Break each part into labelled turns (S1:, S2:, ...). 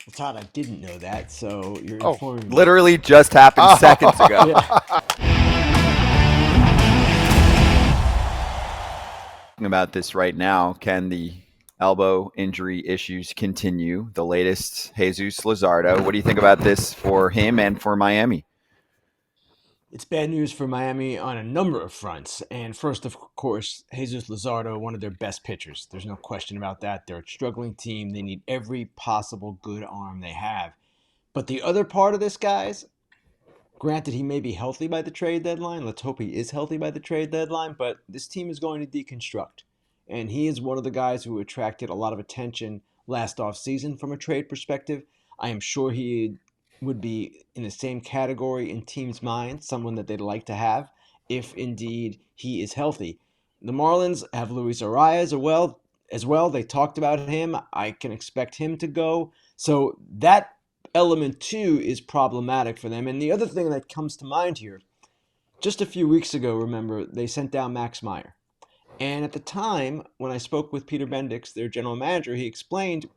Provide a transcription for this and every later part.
S1: Well, Todd, I didn't know that, so you're
S2: Oh,
S1: informing me.
S3: Literally just happened seconds ago.
S1: Yeah.
S3: Talking about this right now. Can the elbow injury issues continue? The latest, Jesus Luzardo. What do you think about this for him and for Miami?
S1: It's bad news for Miami on a number of fronts. And first, of course, Jesus Luzardo, one of their best pitchers. There's no question about that. They're a struggling team. They need every possible good arm they have. But the other part of this, guys, granted, he may be healthy by the trade deadline. Let's hope he is healthy by the trade deadline. But this team is going to deconstruct. And he is one of the guys who attracted a lot of attention last offseason from a trade perspective. I am sure he would be in the same category in teams' minds, someone that they'd like to have if indeed he is healthy. The Marlins have Luis Arias as well. They talked about him. I can expect him to go. So that element too is problematic for them. And the other thing that comes to mind here, just a few weeks ago, remember, they sent down Max Meyer. And at the time, when I spoke with Peter Bendix, their general manager, he explained,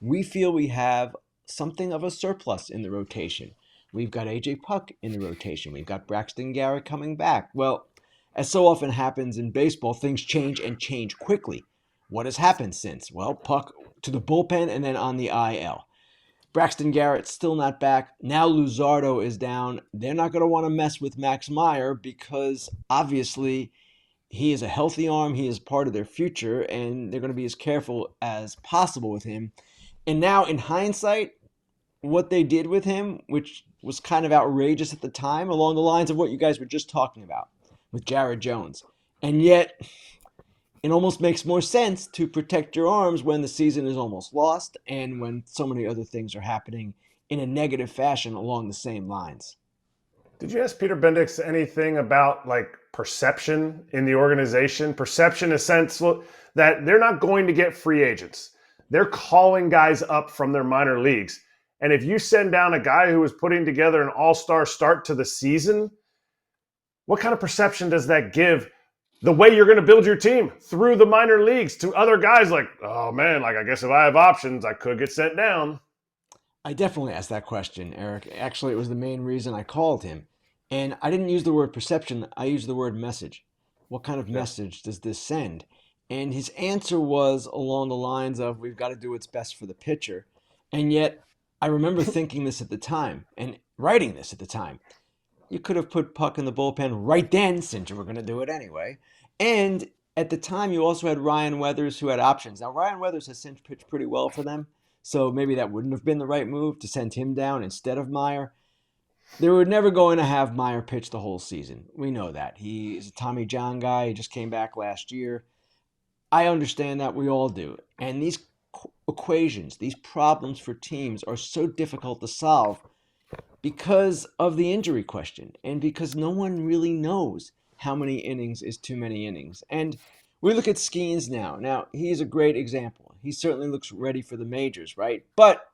S1: we feel we have something of a surplus in the rotation. We've got A.J. Puck in the rotation. We've got Braxton Garrett coming back. Well, as so often happens in baseball, things change and change quickly. What has happened since? Well, Puck to the bullpen and then on the IL. Braxton Garrett still not back. Now Luzardo is down. They're not going to want to mess with Max Meyer because obviously he is a healthy arm. He is part of their future, and they're going to be as careful as possible with him. And now, in hindsight, what they did with him, which was kind of outrageous at the time, along the lines of what you guys were just talking about with Jared Jones. And yet, it almost makes more sense to protect your arms when the season is almost lost and when so many other things are happening in a negative fashion along the same lines.
S2: Did you ask Peter Bendix anything about like perception in the organization? Perception in a sense that they're not going to get free agents. They're calling guys up from their minor leagues. And if you send down a guy who is putting together an all-star start to the season, what kind of perception does that give the way you're going to build your team through the minor leagues to other guys like, oh man, like I guess if I have options, I could get sent down?
S1: I definitely asked that question, Eric. Actually, it was the main reason I called him. And I didn't use the word perception, I used the word message. What kind of message does this send? And his answer was along the lines of, we've got to do what's best for the pitcher. And yet, I remember thinking this at the time and writing this at the time. You could have put Puck in the bullpen right then, since you were going to do it anyway. And at the time, you also had Ryan Weathers, who had options. Now, Ryan Weathers has since pitched pretty well for them, so maybe that wouldn't have been the right move to send him down instead of Meyer. They were never going to have Meyer pitch the whole season. We know that. He is a Tommy John guy. He just came back last year. I understand that. We all do. And these equations, these problems for teams are so difficult to solve because of the injury question and because no one really knows how many innings is too many innings. And we look at Skeens now. Now, he's a great example. He certainly looks ready for the majors, right? But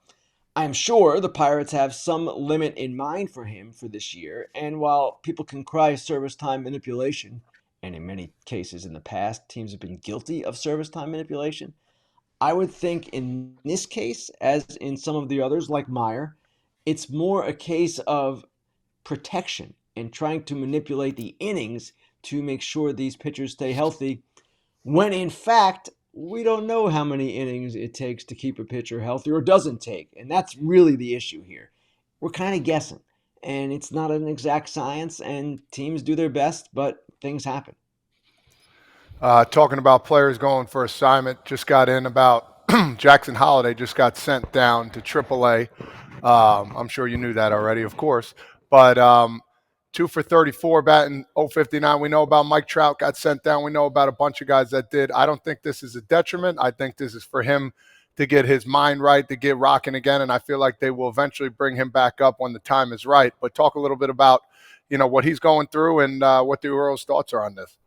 S1: I'm sure the Pirates have some limit in mind for him for this year. And while people can cry service time manipulation, and in many cases in the past, teams have been guilty of service time manipulation, I would think in this case, as in some of the others like Meyer, it's more a case of protection and trying to manipulate the innings to make sure these pitchers stay healthy, when in fact, we don't know how many innings it takes to keep a pitcher healthy or doesn't take. And that's really the issue here. We're kind of guessing. And it's not an exact science, and teams do their best, but things happen.
S2: Talking about players going for assignment, just got in about Jackson Holliday just got sent down to AAA. I'm sure you knew that already, of course. But 2 for 34, batting .059. We know about Mike Trout got sent down. We know about a bunch of guys that did. I don't think this is a detriment. I think this is for him to get his mind right, to get rocking again, and I feel like they will eventually bring him back up when the time is right. But talk a little bit about, what he's going through and what the Orioles' thoughts are on this.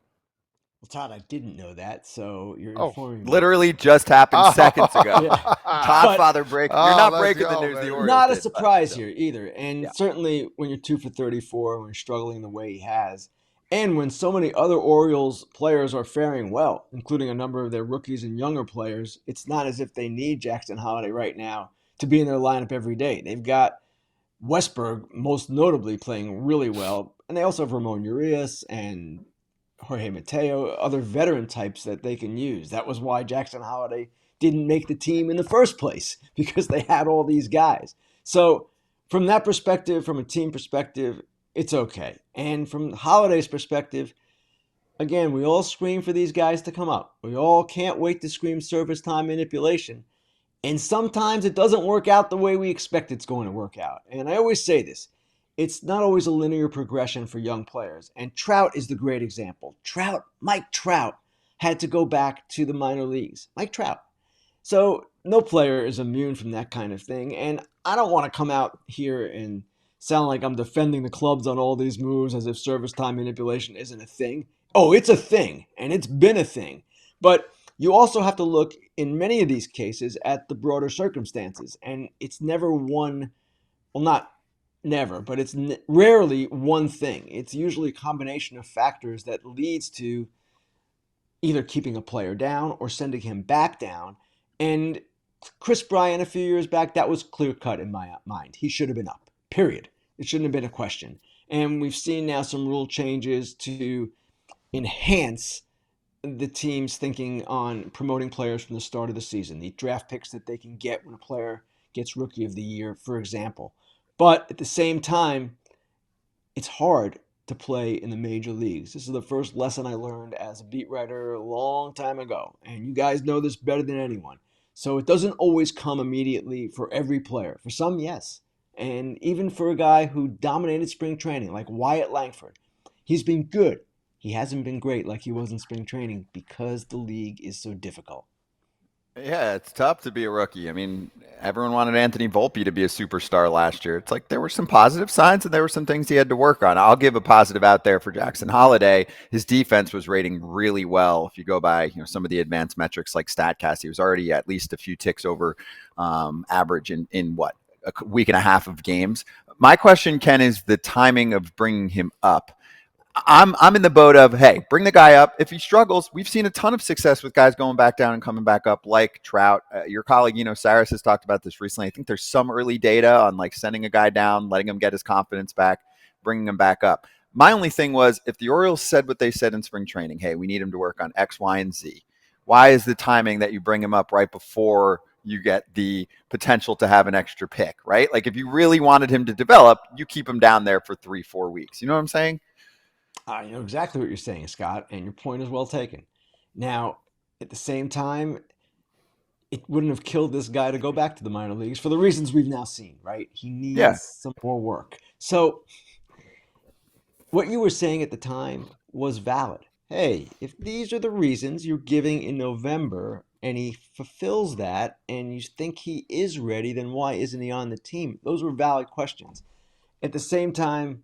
S1: Well, Todd, I didn't know that, so you're
S2: Oh,
S1: informing me.
S3: Literally just happened seconds ago.
S1: Yeah.
S3: Godfather break. You're not breaking the news.
S2: man.
S3: The Orioles
S1: Not a
S3: did,
S1: surprise
S3: but,
S1: here either. And
S3: Yeah.
S1: certainly when you're 2 for 34, when you're struggling the way he has, and when so many other Orioles players are faring well, including a number of their rookies and younger players, it's not as if they need Jackson Holliday right now to be in their lineup every day. They've got Westberg, most notably, playing really well, and they also have Ramon Urias and Jorge Mateo, other veteran types that they can use. That was why Jackson Holliday didn't make the team in the first place, because they had all these guys. So from that perspective, from a team perspective, it's okay. And from Holliday's perspective, again, we all scream for these guys to come up. We all can't wait to scream service time manipulation. And sometimes it doesn't work out the way we expect it's going to work out. And I always say this, it's not always a linear progression for young players. And Trout is the great example. Mike Trout, had to go back to the minor leagues. Mike Trout. So no player is immune from that kind of thing. And I don't want to come out here and sound like I'm defending the clubs on all these moves as if service time manipulation isn't a thing. Oh, it's a thing, and it's been a thing. But you also have to look in many of these cases at the broader circumstances. And it's never one, well, not never, but it's rarely one thing. It's usually a combination of factors that leads to either keeping a player down or sending him back down. And Chris Bryant a few years back, that was clear cut in my mind. He should have been up, period. It shouldn't have been a question. And we've seen now some rule changes to enhance the team's thinking on promoting players from the start of the season, the draft picks that they can get when a player gets Rookie of the Year, for example. But at the same time, it's hard to play in the major leagues. This is the first lesson I learned as a beat writer a long time ago, and you guys know this better than anyone. So it doesn't always come immediately for every player. For some, yes. And even for a guy who dominated spring training, like Wyatt Langford, he's been good. He hasn't been great like he was in spring training because the league is so difficult.
S3: Yeah, it's tough to be a rookie. I mean, everyone wanted Anthony Volpe to be a superstar last year. It's like there were some positive signs and there were some things he had to work on. I'll give a positive out there for Jackson Holliday. His defense was rating really well. If you go by, some of the advanced metrics like StatCast, he was already at least a few ticks over average in what, a week and a half of games. My question, Ken, is the timing of bringing him up. I'm in the boat of, hey, bring the guy up. If he struggles, we've seen a ton of success with guys going back down and coming back up, like Trout. Your colleague, Cyrus has talked about this recently. I think there's some early data on like sending a guy down, letting him get his confidence back, bringing him back up. My only thing was, if the Orioles said what they said in spring training, hey, we need him to work on X, Y, and Z. Why is the timing that you bring him up right before you get the potential to have an extra pick, right? Like if you really wanted him to develop, you keep him down there for 3-4 weeks. You know what I'm saying?
S1: I know exactly what you're saying, Scott, and your point is well taken. Now, at the same time, it wouldn't have killed this guy to go back to the minor leagues for the reasons we've now seen, right? He
S3: Yeah.
S1: needs some more work. So, what you were saying at the time was valid. Hey, if these are the reasons you're giving in November and he fulfills that and you think he is ready, then why isn't he on the team? Those were valid questions. At the same time,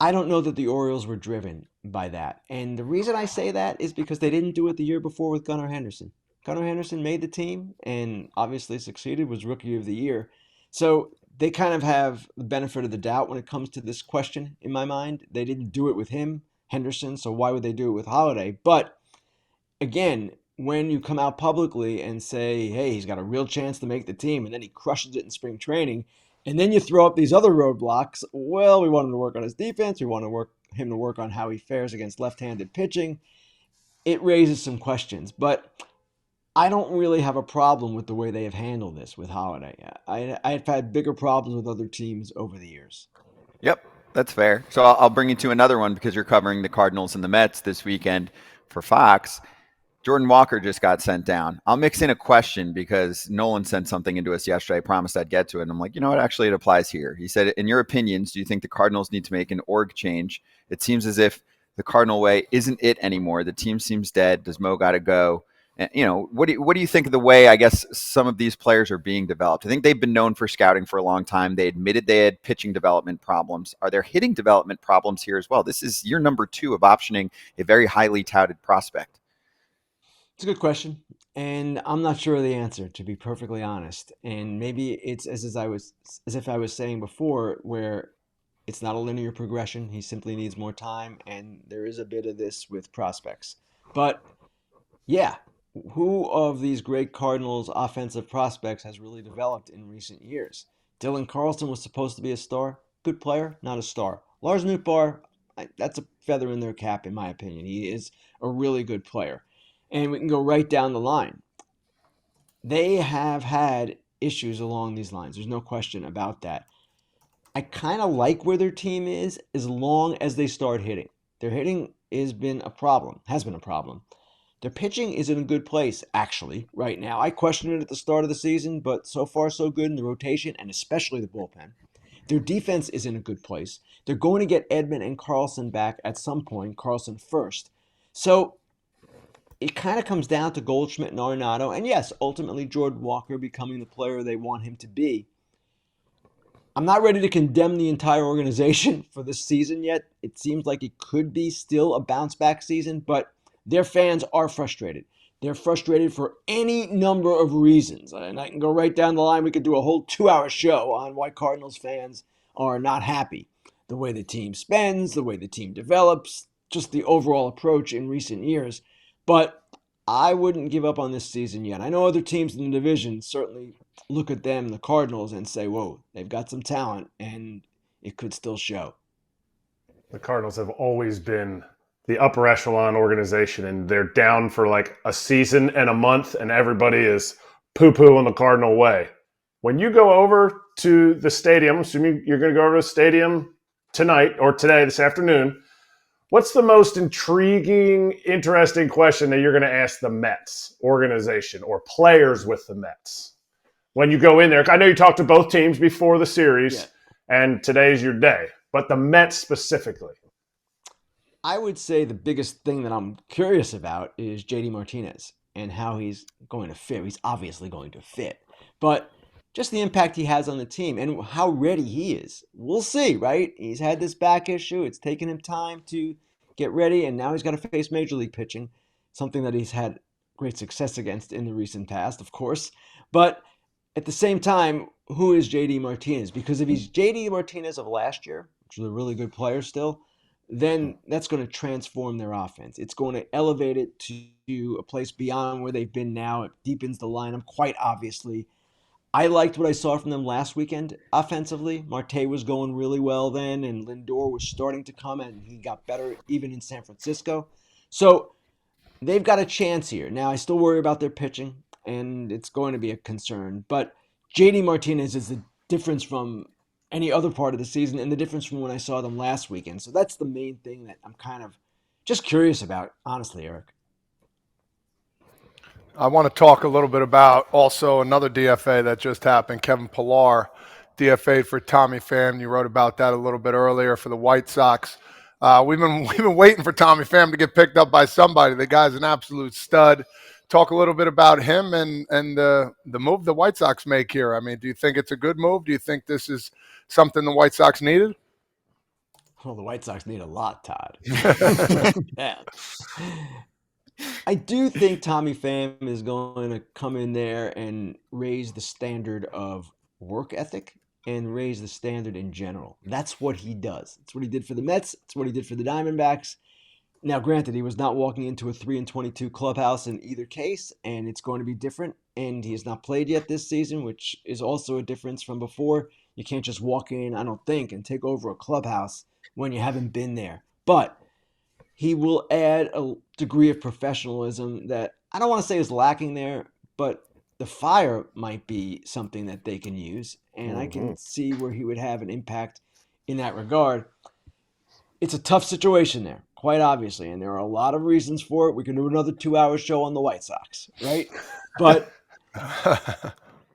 S1: I don't know that the Orioles were driven by that. And the reason I say that is because they didn't do it the year before with Gunnar Henderson. Gunnar Henderson made the team and obviously succeeded, was Rookie of the Year. So they kind of have the benefit of the doubt when it comes to this question in my mind. They didn't do it with him, Henderson, so why would they do it with Holliday? But again, when you come out publicly and say, hey, he's got a real chance to make the team, and then he crushes it in spring training, and then you throw up these other roadblocks, well, we want him to work on his defense, we want him to work on how he fares against left-handed pitching, it raises some questions. But I don't really have a problem with the way they have handled this with Holliday. I've had bigger problems with other teams over the years.
S3: Yep, that's fair. So I'll bring you to another one because you're covering the Cardinals and the Mets this weekend for Fox. Jordan Walker just got sent down. I'll mix in a question because Nolan sent something into us yesterday. I promised I'd get to it. And I'm like, you know what? Actually, it applies here. He said, in your opinions, do you think the Cardinals need to make an org change? It seems as if the Cardinal way isn't it anymore. The team seems dead. Does Mo got to go? And, what do you think of the way, I guess, some of these players are being developed? I think they've been known for scouting for a long time. They admitted they had pitching development problems. Are there hitting development problems here as well? This is year number 2 of optioning a very highly touted prospect.
S1: It's a good question, and I'm not sure of the answer, to be perfectly honest. And maybe it's as if I was saying before, where it's not a linear progression. He simply needs more time, and there is a bit of this with prospects. But yeah, who of these great Cardinals offensive prospects has really developed in recent years? Dylan Carlson was supposed to be a star, good player, not a star. Lars Nootbaar, that's a feather in their cap, in my opinion. He is a really good player. And we can go right down the line. They have had issues along these lines. There's no question about that. I kind of like where their team is as long as they start hitting. Their hitting has been a problem, Their pitching is in a good place, actually, right now. I questioned it at the start of the season, but so far so good in the rotation and especially the bullpen. Their defense is in a good place. They're going to get Edman and Carlson back at some point, Carlson first. So it kind of comes down to Goldschmidt and Arenado, and yes, ultimately Jordan Walker becoming the player they want him to be. I'm not ready to condemn the entire organization for this season yet. It seems like it could be still a bounce back season, but their fans are frustrated. They're frustrated for any number of reasons. And I can go right down the line. We could do a whole 2-hour show on why Cardinals fans are not happy. The way the team spends, the way the team develops, just the overall approach in recent years. But I wouldn't give up on this season yet. I know other teams in the division certainly look at them, the Cardinals, and say, whoa, they've got some talent, and it could still show.
S4: The Cardinals have always been the upper echelon organization, and they're down for like a season and a month, and everybody is poo-poo in the Cardinal way. When you go over to the stadium, assuming you're going to go over to the stadium tonight or today, this afternoon, what's the most intriguing, interesting question that you're going to ask the Mets organization or players with the Mets when you go in there? I know you talked to both teams before the series, and today's your day, but the Mets specifically.
S1: I would say the biggest thing that I'm curious about is JD Martinez and how he's going to fit. He's obviously going to fit, but just the impact he has on the team and how ready he is. We'll see, right? He's had this back issue. It's taken him time to get ready, and now he's got to face major league pitching, something that he's had great success against in the recent past, of course. But at the same time, who is JD Martinez? Because if he's JD Martinez of last year, which was a really good player still, then that's going to transform their offense. It's going to elevate it to a place beyond where they've been now. It deepens the lineup quite obviously. I liked what I saw from them last weekend offensively. Marte was going really well then, and Lindor was starting to come, and he got better even in San Francisco. So they've got a chance here. Now, I still worry about their pitching, and it's going to be a concern. But JD Martinez is the difference from any other part of the season and the difference from when I saw them last weekend. So that's the main thing that I'm kind of just curious about, honestly, Eric.
S2: I want to talk a little bit about also another DFA that just happened. Kevin Pillar DFA'd for Tommy Pham. You wrote about that a little bit earlier for the White Sox. We've been waiting for Tommy Pham to get picked up by somebody. The guy's an absolute stud. Talk a little bit about him and the move the White Sox make here. I mean, do you think it's a good move? Do you think this is something the White Sox needed?
S1: Well, the White Sox need a lot, Todd. Yeah. I do think Tommy Pham is going to come in there and raise the standard of work ethic and raise the standard in general. That's what he does. It's what he did for the Mets. It's what he did for the Diamondbacks. Now, granted, he was not walking into a 3-22 clubhouse in either case, and it's going to be different. And he has not played yet this season, which is also a difference from before. You can't just walk in, I don't think, and take over a clubhouse when you haven't been there. But he will add a degree of professionalism that I don't want to say is lacking there, but the fire might be something that they can use. And I can see where he would have an impact in that regard. It's a tough situation there, quite obviously, and there are a lot of reasons for it. We can do another 2-hour show on the White Sox, right? But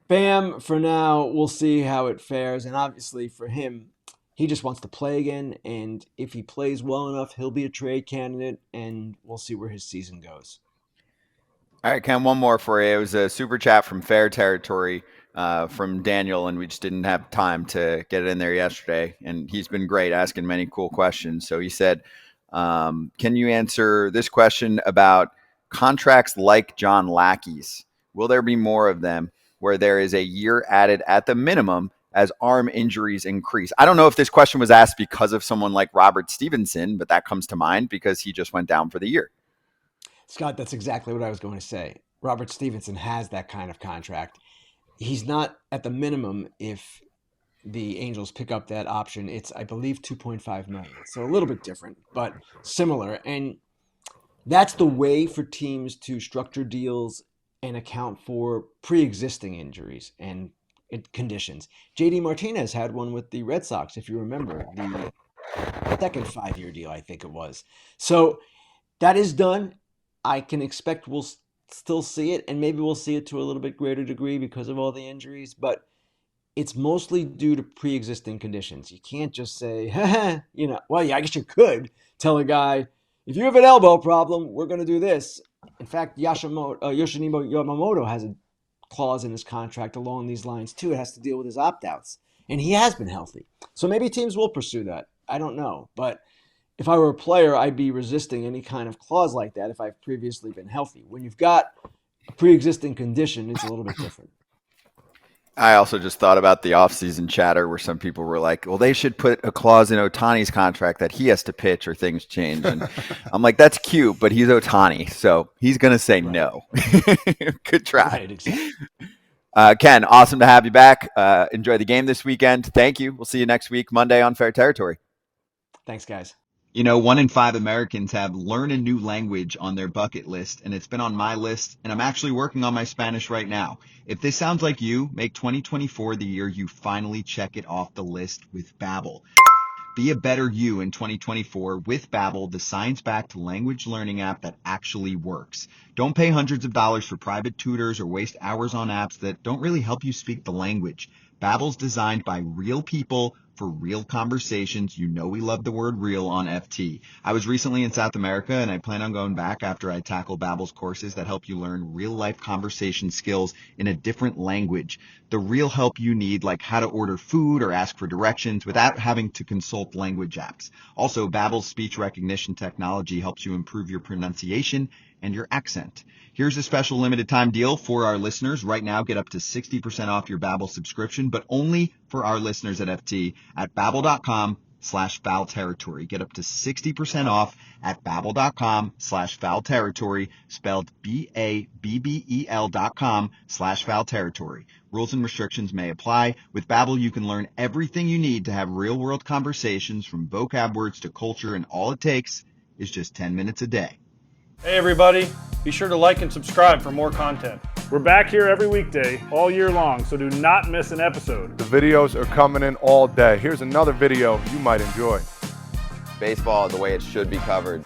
S1: Pham, for now, we'll see how it fares. And obviously for him, he just wants to play again, and if he plays well enough, he'll be a trade candidate, and we'll see where his season goes.
S3: All right, Ken, one more for you. It was a super chat from Fair Territory from Daniel, and we just didn't have time to get it in there yesterday. And he's been great, asking many cool questions. So he said, can you answer this question about contracts like John Lackey's? Will there be more of them where there is a year added at the minimum as arm injuries increase? I don't know if this question was asked because of someone like Robert Stevenson, but that comes to mind because he just went down for the year.
S1: Scott, that's exactly what I was going to say. Robert Stevenson has that kind of contract. He's not at the minimum if the Angels pick up that option. It's, I believe, $2.5 million. So a little bit different, but similar. And that's the way for teams to structure deals and account for pre-existing injuries and conditions. JD Martinez had one with the Red Sox, if you remember, the second 5-year deal, I think it was. So that is done. I can expect we'll still see it, and maybe we'll see it to a little bit greater degree because of all the injuries, but it's mostly due to pre-existing conditions. You can't just say, well, yeah, I guess you could tell a guy, if you have an elbow problem, we're going to do this. In fact, Yoshinobu Yamamoto has a clause in his contract along these lines too. It has to deal with his opt-outs, and he has been healthy. So maybe teams will pursue that. I don't know, but if I were a player, I'd be resisting any kind of clause like that if I've previously been healthy. When you've got a pre-existing condition, it's a little bit different.
S3: I also just thought about the offseason chatter where some people were like, well, they should put a clause in Ohtani's contract that he has to pitch or things change. And I'm like, that's cute, but he's Ohtani, so he's going to say no. Good try.
S1: Right, exactly.
S3: Ken, awesome to have you back. Enjoy the game this weekend. Thank you. We'll see you next week, Monday on Fair Territory.
S1: Thanks, guys.
S5: 1 in 5 Americans have learn a new language on their bucket list, and it's been on my list, and I'm actually working on my Spanish right now. If this sounds like you, make 2024 the year you finally check it off the list with Babbel. Be a better you in 2024 with Babbel, the science-backed language learning app that actually works. Don't pay hundreds of dollars for private tutors or waste hours on apps that don't really help you speak the language. Babbel's designed by real people for real conversations. You know we love the word real on FT. I was recently in South America, and I plan on going back after I tackle Babbel's courses that help you learn real-life conversation skills in a different language. The real help you need, like how to order food or ask for directions without having to consult language apps. Also, Babbel's speech recognition technology helps you improve your pronunciation and your accent. Here's a special limited time deal for our listeners. Right now, get up to 60% off your Babbel subscription, but only for our listeners at FT at Babbel.com/foul territory. Get up to 60% off at Babbel.com/foul territory, spelled BABBEL.com/foul territory. Rules and restrictions may apply. With Babbel, you can learn everything you need to have real-world conversations, from vocab words to culture, and all it takes is just 10 minutes a day.
S6: Hey everybody, be sure to like and subscribe for more content.
S4: We're back here every weekday, all year long, so do not miss an episode.
S2: The videos are coming in all day. Here's another video you might enjoy.
S3: Baseball the way it should be covered.